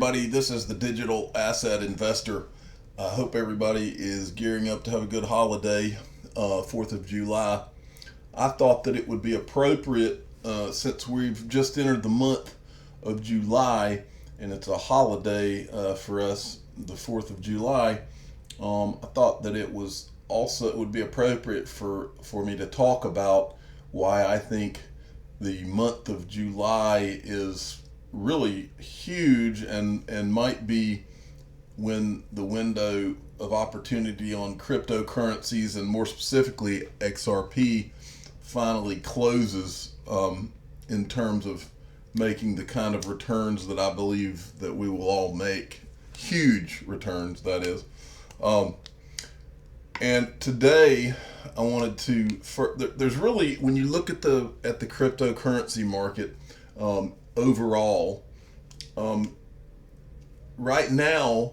Buddy, this is the digital asset investor. I hope everybody is gearing up to have a good holiday, 4th of July. I thought that it would be appropriate since we've just entered the month of July and it's a holiday for us, the 4th of July. I thought that it would be appropriate for me to talk about why I think the month of July is really huge and might be when the window of opportunity on cryptocurrencies and more specifically XRP finally closes, in terms of making the kind of returns that I believe that we will all make. Huge returns, that is. And today I wanted to, there's really, when you look at the cryptocurrency market, overall, right now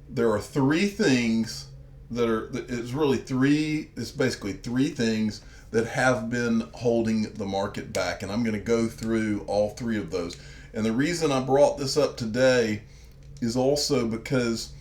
there are three things it's basically three things that have been holding the market back, and I'm going to go through all three of those. And the reason I brought this up today is also because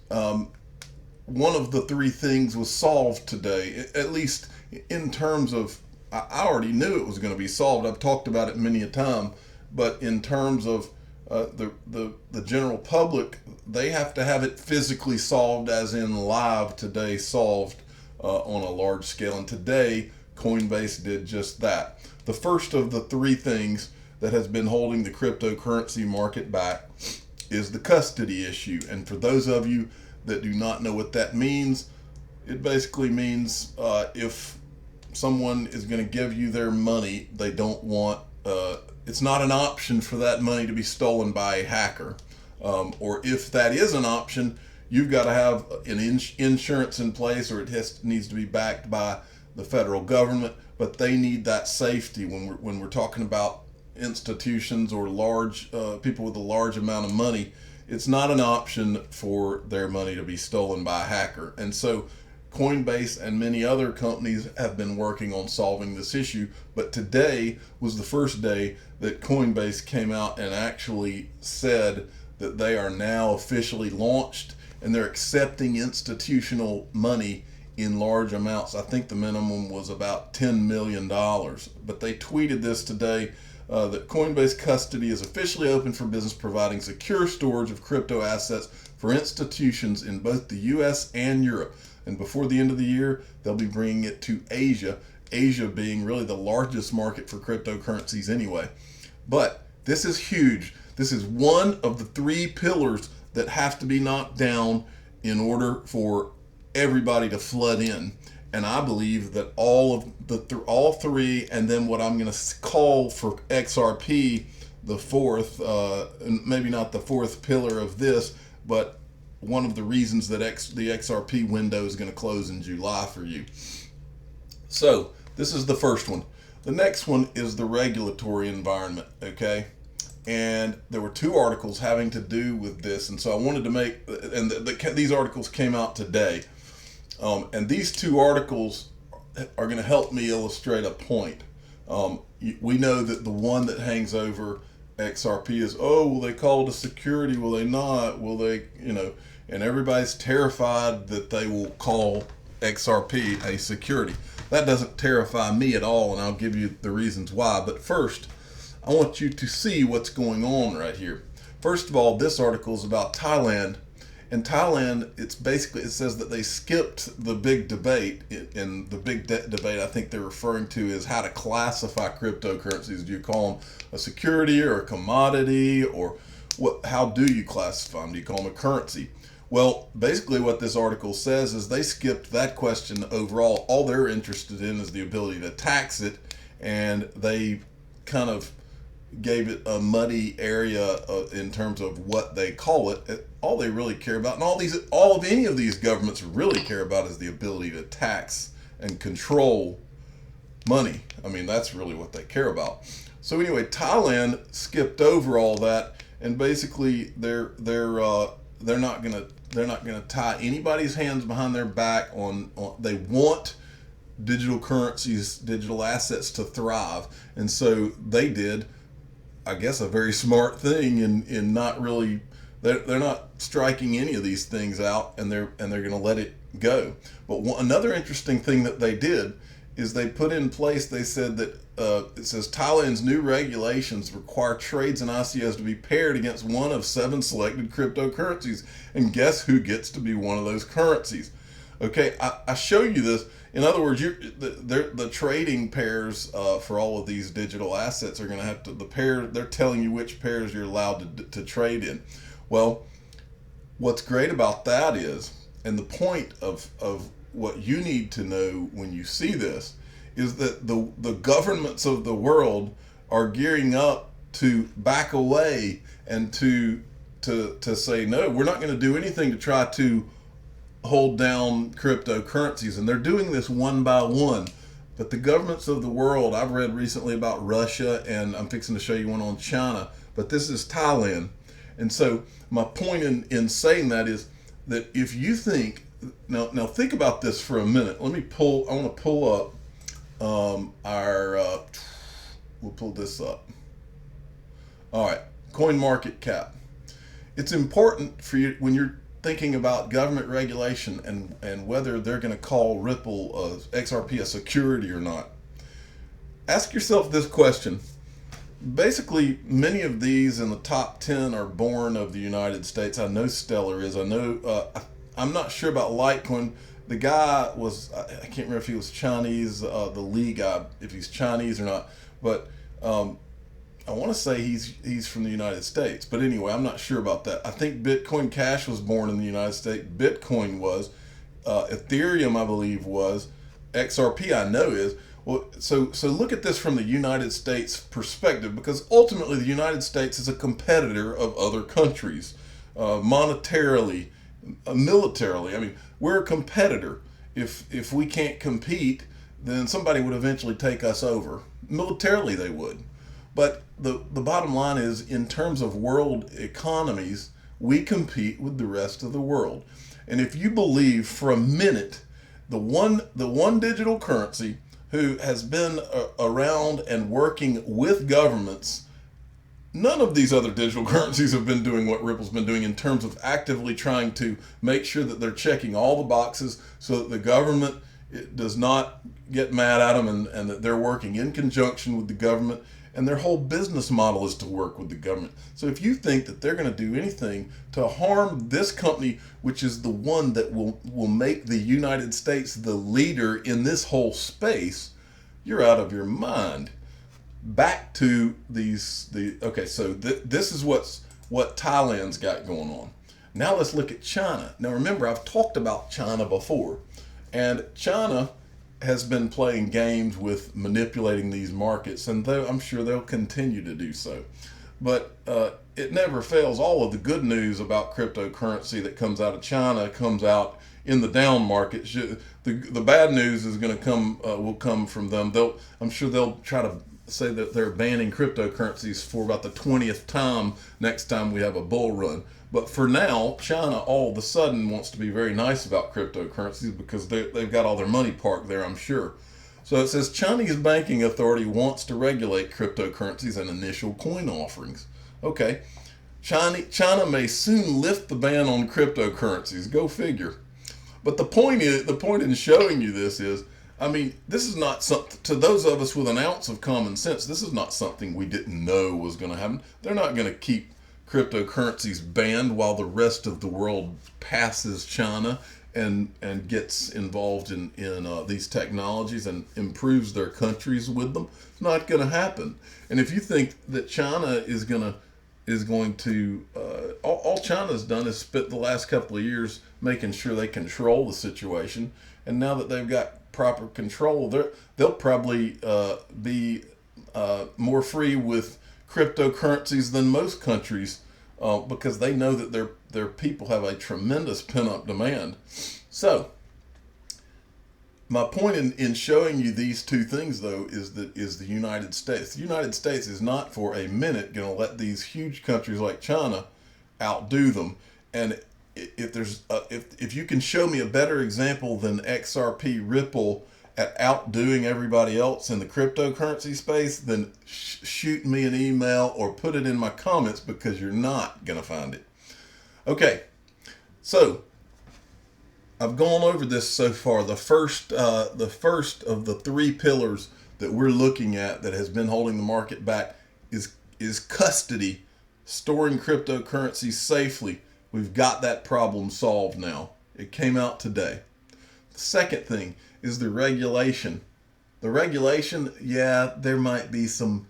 one of the three things was solved today, at least in terms of, I already knew it was going to be solved. I've talked about it many a time, but in terms of the general public, they have to have it physically solved, as in live today, solved on a large scale. And today, Coinbase did just that. The first of the three things that has been holding the cryptocurrency market back is the custody issue. And for those of you that do not know what that means, it basically means if someone is going to give you their money, they don't want, it's not an option for that money to be stolen by a hacker. Or if that is an option, you've got to have an insurance in place, or it needs to be backed by the federal government. But they need that safety when we're talking about institutions or large people with a large amount of money. It's not an option for their money to be stolen by a hacker. And so Coinbase and many other companies have been working on solving this issue, but today was the first day that Coinbase came out and actually said that they are now officially launched and they're accepting institutional money in large amounts. I think the minimum was about $10 million, but they tweeted this today, that Coinbase custody is officially open for business, providing secure storage of crypto assets for institutions in both the US and Europe. And before the end of the year, they'll be bringing it to Asia being really the largest market for cryptocurrencies anyway. But this is huge. This is one of the three pillars that have to be knocked down in order for everybody to flood in. And I believe that all three, and then what I'm going to call for XRP, the fourth, maybe not the fourth pillar of this, but one of the reasons that the XRP window is going to close in July for you. So this is the first one. The next one is the regulatory environment, okay? And there were two articles having to do with this, and so I wanted to make, and these articles came out today. And these two articles are going to help me illustrate a point. We know that the one that hangs over XRP is, oh, will they call it a security? Will they not? Will they, and everybody's terrified that they will call XRP a security. That doesn't terrify me at all, and I'll give you the reasons why. But first, I want you to see what's going on right here. First of all, this article is about Thailand. In Thailand, it says that they skipped the big debate, and the big debate I think they're referring to is how to classify cryptocurrencies. Do you call them a security or a commodity, or how do you classify them? Do you call them a currency? Well, basically what this article says is they skipped that question overall. All they're interested in is the ability to tax it, and they kind of gave it a muddy area in terms of what they call it. All they really care about, and all of any of these governments really care about, is the ability to tax and control money. I mean, that's really what they care about. So anyway, Thailand skipped over all that, and basically they're not gonna tie anybody's hands behind their back on. They want digital currencies, digital assets to thrive, and so they did, I guess, a very smart thing in not really They're not striking any of these things out, and they're going to let it go. But another interesting thing that they did is they put in place. They said that it says Thailand's new regulations require trades in ICOs to be paired against one of 7 selected cryptocurrencies, and guess who gets to be one of those currencies? Okay, I show you this. In other words, the trading pairs for all of these digital assets are going to have to, the pair, they're telling you which pairs you're allowed to trade in. Well, what's great about that is, and the point of what you need to know when you see this, is that the governments of the world are gearing up to back away and to say, no, we're not going to do anything to try to hold down cryptocurrencies. And they're doing this one by one. But the governments of the world, I've read recently about Russia, and I'm fixing to show you one on China, but this is Thailand. And so my point in saying that is that if you think, now think about this for a minute. I want to pull up we'll pull this up. All right, coin market cap. It's important for you when you're thinking about government regulation and whether they're going to call Ripple XRP a security or not. Ask yourself this question. Basically, many of these in the top 10 are born of the United States. I know Stellar is. I know. I'm not sure about Litecoin. The guy was, I can't remember if he was Chinese, the lead guy, if he's Chinese or not. But I want to say he's from the United States. But anyway, I'm not sure about that. I think Bitcoin Cash was born in the United States. Bitcoin was. Ethereum, I believe, was. XRP, I know, is. Well, so look at this from the United States perspective, because ultimately the United States is a competitor of other countries, monetarily, militarily. I mean, we're a competitor. If we can't compete, then somebody would eventually take us over. Militarily, they would. But the bottom line is, in terms of world economies, we compete with the rest of the world. And if you believe for a minute, the one digital currency who has been around and working with governments, none of these other digital currencies have been doing what Ripple's been doing in terms of actively trying to make sure that they're checking all the boxes so that the government does not get mad at them, and that they're working in conjunction with the government. And their whole business model is to work with the government. So if you think that they're going to do anything to harm this company, which is the one that will make the United States the leader in this whole space, you're out of your mind. Back to okay, so this is what Thailand's got going on. Now let's look at China. Now remember, I've talked about China before, and China has been playing games with manipulating these markets, and I'm sure they'll continue to do so. But it never fails. All of the good news about cryptocurrency that comes out of China comes out in the down market. The bad news is going to will come from them. I'm sure they'll try to say that they're banning cryptocurrencies for about the 20th time next time we have a bull run. But for now, China all of a sudden wants to be very nice about cryptocurrencies because they've got all their money parked there, I'm sure. So it says Chinese banking authority wants to regulate cryptocurrencies and initial coin offerings. Okay, China may soon lift the ban on cryptocurrencies. Go figure. But the point in showing you this is, I mean, this is not something, to those of us with an ounce of common sense, this is not something we didn't know was going to happen. They're not going to keep cryptocurrencies banned while the rest of the world passes China and gets involved in these technologies and improves their countries with them. It's not going to happen. And if you think that China is going to all China's done is spent the last couple of years making sure they control the situation, and now that they've got proper control, they'll probably be more free with cryptocurrencies than most countries, because they know that their people have a tremendous pent-up demand. So my point in showing you these two things, though, is the United States. The United States is not for a minute going to let these huge countries like China outdo them. And if you can show me a better example than XRP Ripple at outdoing everybody else in the cryptocurrency space, then shoot me an email or put it in my comments, because you're not going to find it. Okay, so I've gone over this so far. The first of the three pillars that we're looking at that has been holding the market back is custody, storing cryptocurrencies safely. We've got that problem solved now. It came out today. The second thing is the regulation. The regulation, yeah, there might be some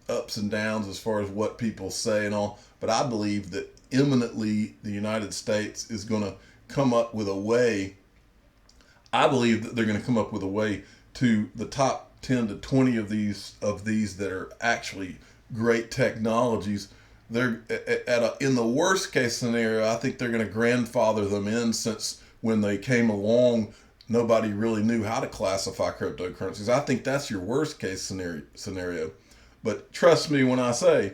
ups and downs as far as what people say and all, but I believe that imminently the United States is going to come up with a way. I believe that they're going to come up with a way to the top 10 to 20 of these that are actually great technologies. They're in the worst case scenario, I think they're going to grandfather them in, since when they came along, nobody really knew how to classify cryptocurrencies. I think that's your worst case scenario. But trust me when I say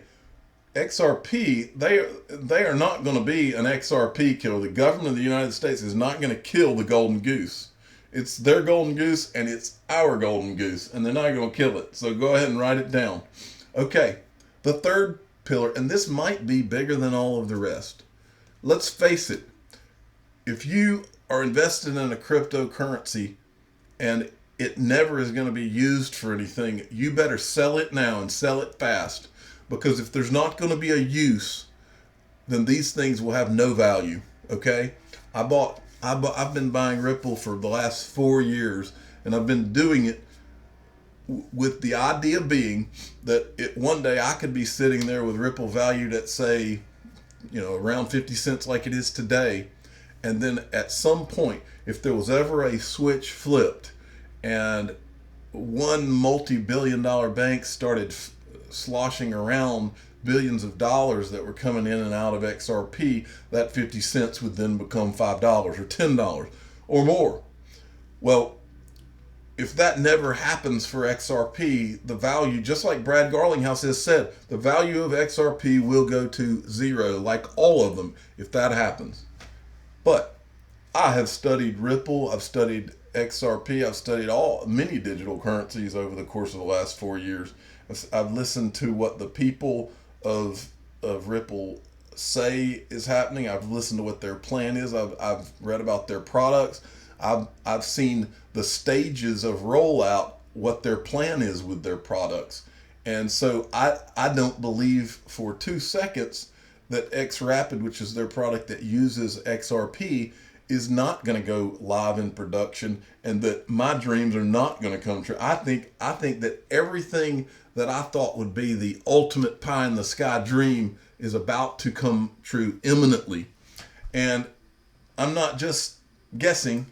XRP, they are not going to be an XRP killer. The government of the United States is not going to kill the golden goose. It's their golden goose and it's our golden goose, and they're not going to kill it. So go ahead and write it down. Okay, the third pillar, and this might be bigger than all of the rest. Let's face it, if you are invested in a cryptocurrency and it never is going to be used for anything, you better sell it now and sell it fast. Because if there's not going to be a use, then these things will have no value. Okay? I've been buying Ripple for the last 4 years, and I've been doing it with the idea being that one day I could be sitting there with Ripple valued at, say, around 50 cents like it is today. And then at some point, if there was ever a switch flipped and one multi-billion-dollar bank started sloshing around billions of dollars that were coming in and out of XRP, that 50 cents would then become $5 or $10 or more. Well, if that never happens for XRP, the value, just like Brad Garlinghouse has said, the value of XRP will go to zero, like all of them, if that happens. But I have studied Ripple, I've studied XRP, I've studied many digital currencies over the course of the last 4 years. I've listened to what the people of Ripple say is happening. I've listened to what their plan is. I've read about their products. I've seen the stages of rollout, what their plan is with their products. And so I don't believe for 2 seconds that XRapid, which is their product that uses XRP, is not going to go live in production, and that my dreams are not going to come true. I think that everything that I thought would be the ultimate pie in the sky dream is about to come true imminently. And I'm not just guessing.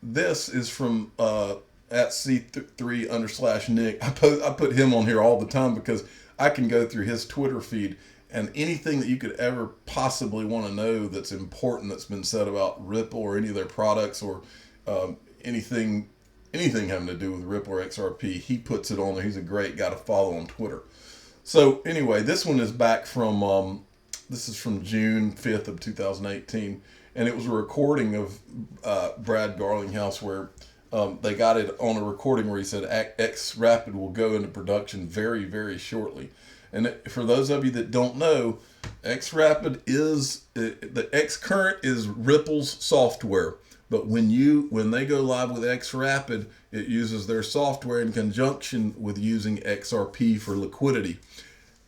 This is from at C3_Nick. I put him on here all the time because I can go through his Twitter feed, and anything that you could ever possibly want to know that's important that's been said about Ripple or any of their products, or anything having to do with Ripple or XRP, he puts it on there. He's a great guy to follow on Twitter. So anyway, this one is back from this is from June 5th of 2018, and it was a recording of Brad Garlinghouse where they got it on a recording where he said XRapid will go into production very, very shortly. And for those of you that don't know, XRapid is the Xcurrent is Ripple's software. But when they go live with XRapid, it uses their software in conjunction with using XRP for liquidity.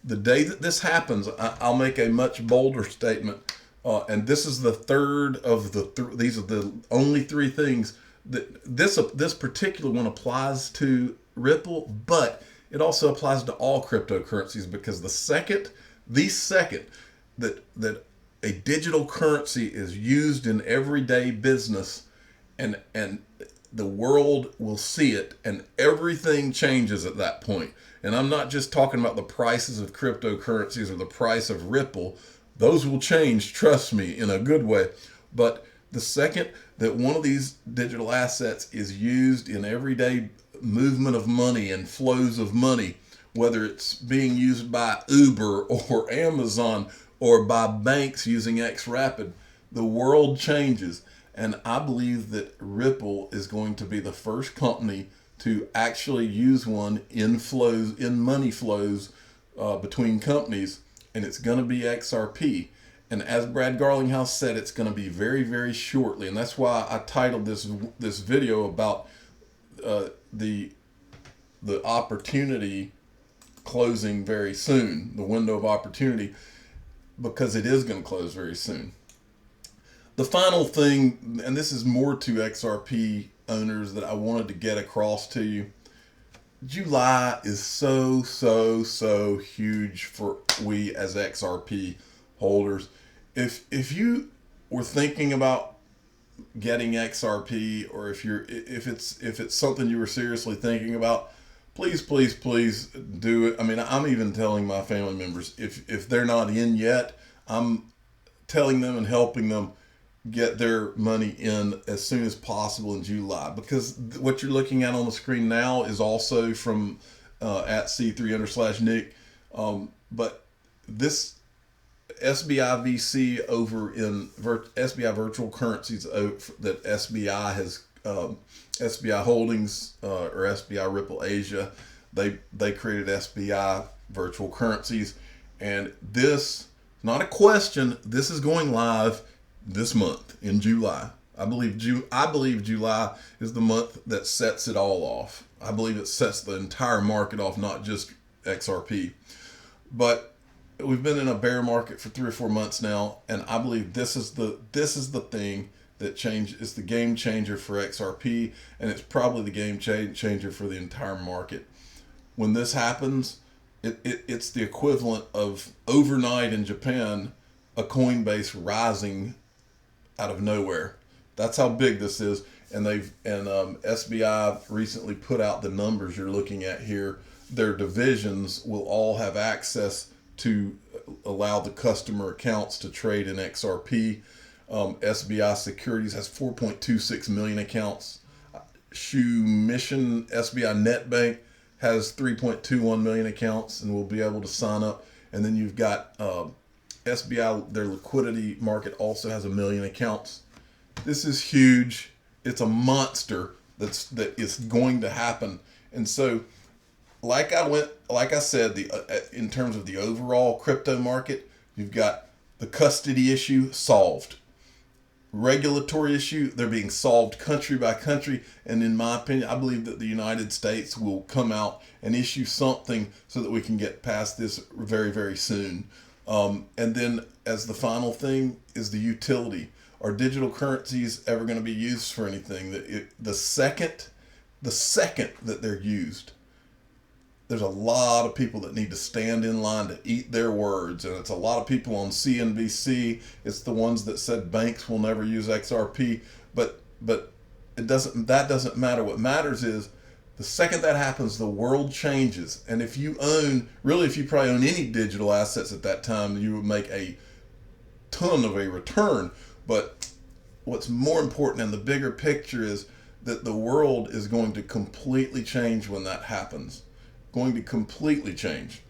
The day that this happens, I'll make a much bolder statement, and this is the third of these are the only 3 things that this particular one applies to Ripple, but it also applies to all cryptocurrencies, because the second that a digital currency is used in everyday business, and the world will see it, and everything changes at that point. And I'm not just talking about the prices of cryptocurrencies or the price of Ripple. Those will change, trust me, in a good way. But the second that one of these digital assets is used in everyday movement of money and flows of money, whether it's being used by Uber or Amazon or by banks using XRapid, the world changes. And I believe that Ripple is going to be the first company to actually use one in money flows between companies, and it's going to be XRP. And as Brad Garlinghouse said, it's going to be very, very shortly. And that's why I titled this video about the opportunity closing very soon, the window of opportunity, because it is going to close very soon. The final thing, and this is more to XRP owners that I wanted to get across to you. July is so huge for we as XRP holders. If you were thinking about getting XRP, or if it's something you were seriously thinking about, please do it. I mean, I'm even telling my family members, if they're not in yet, I'm telling them and helping them get their money in as soon as possible in July, because what you're looking at on the screen now is also from at C300/Nick, but this SBI VC over in SBI Virtual Currencies that SBI has, SBI Holdings or SBI Ripple Asia, they created SBI Virtual Currencies, and this, not a question, this is going live this month in July. I believe July is the month that sets it all off. I believe it sets the entire market off, not just XRP. But we've been in a bear market for 3 or 4 months now, and I believe this is the thing that is the game changer for XRP, and it's probably the game changer for the entire market. When this happens, it's the equivalent of overnight in Japan, a Coinbase rising out of nowhere. That's how big this is. And SBI recently put out the numbers you're looking at here. Their divisions will all have access to allow the customer accounts to trade in XRP. SBI Securities has 4.26 million accounts. Shoe Mission SBI NetBank has 3.21 million accounts and will be able to sign up. And then you've got SBI, their liquidity market also has 1 million accounts. This is huge. It's a monster that is going to happen. And so, like I said, in terms of the overall crypto market, you've got the custody issue solved. Regulatory issue, they're being solved country by country. And in my opinion, I believe that the United States will come out and issue something so that we can get past this very, very soon. And then as the final thing is the utility. Are digital currencies ever going to be used for anything? The second that they're used, there's a lot of people that need to stand in line to eat their words. And it's a lot of people on CNBC. It's the ones that said banks will never use XRP. But that doesn't matter. What matters is the second that happens, the world changes. And if you probably own any digital assets at that time, you would make a ton of a return. But what's more important in the bigger picture is that the world is going to completely change when that happens. Going to completely change.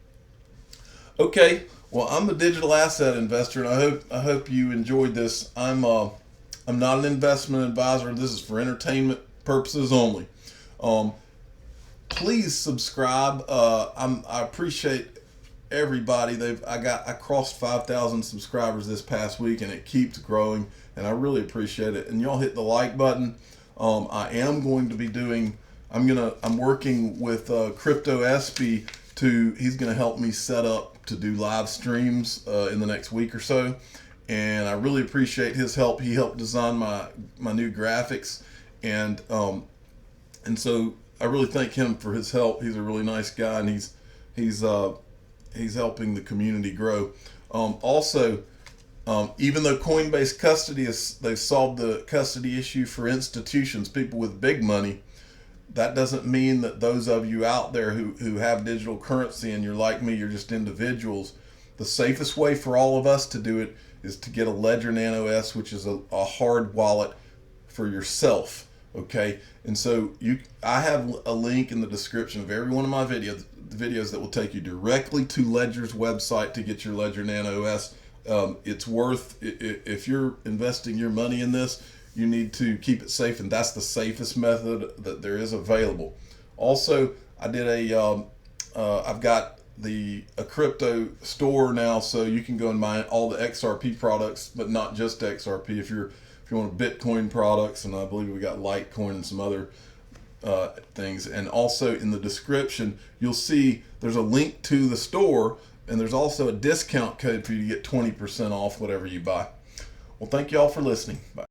Okay, well, I'm a digital asset investor, and I hope you enjoyed this. I'm not an investment advisor. This is for entertainment purposes only. Please subscribe. I appreciate everybody. I crossed 5,000 subscribers this past week, and it keeps growing, and I really appreciate it. And y'all hit the like button. I am going to be doing. I'm working with Crypto SB he's going to help me set up to do live streams in the next week or so, and I really appreciate his help. He helped design my new graphics, and so I really thank him for his help. He's a really nice guy, and he's helping the community grow. Also, even though Coinbase custody they've solved the custody issue for institutions, people with big money, that doesn't mean that those of you out there who have digital currency and you're like me, you're just individuals. The safest way for all of us to do it is to get a Ledger Nano S, which is a hard wallet for yourself. Okay, and so I have a link in the description of every one of my videos that will take you directly to Ledger's website to get your Ledger Nano S. It's worth, if you're investing your money in this, you need to keep it safe, and that's the safest method that there is available. Also, I've got a crypto store now, so you can go and buy all the XRP products, but not just XRP. If you want Bitcoin products, and I believe we got Litecoin and some other things. And also in the description, you'll see there's a link to the store, and there's also a discount code for you to get 20% off whatever you buy. Well, thank you all for listening. Bye.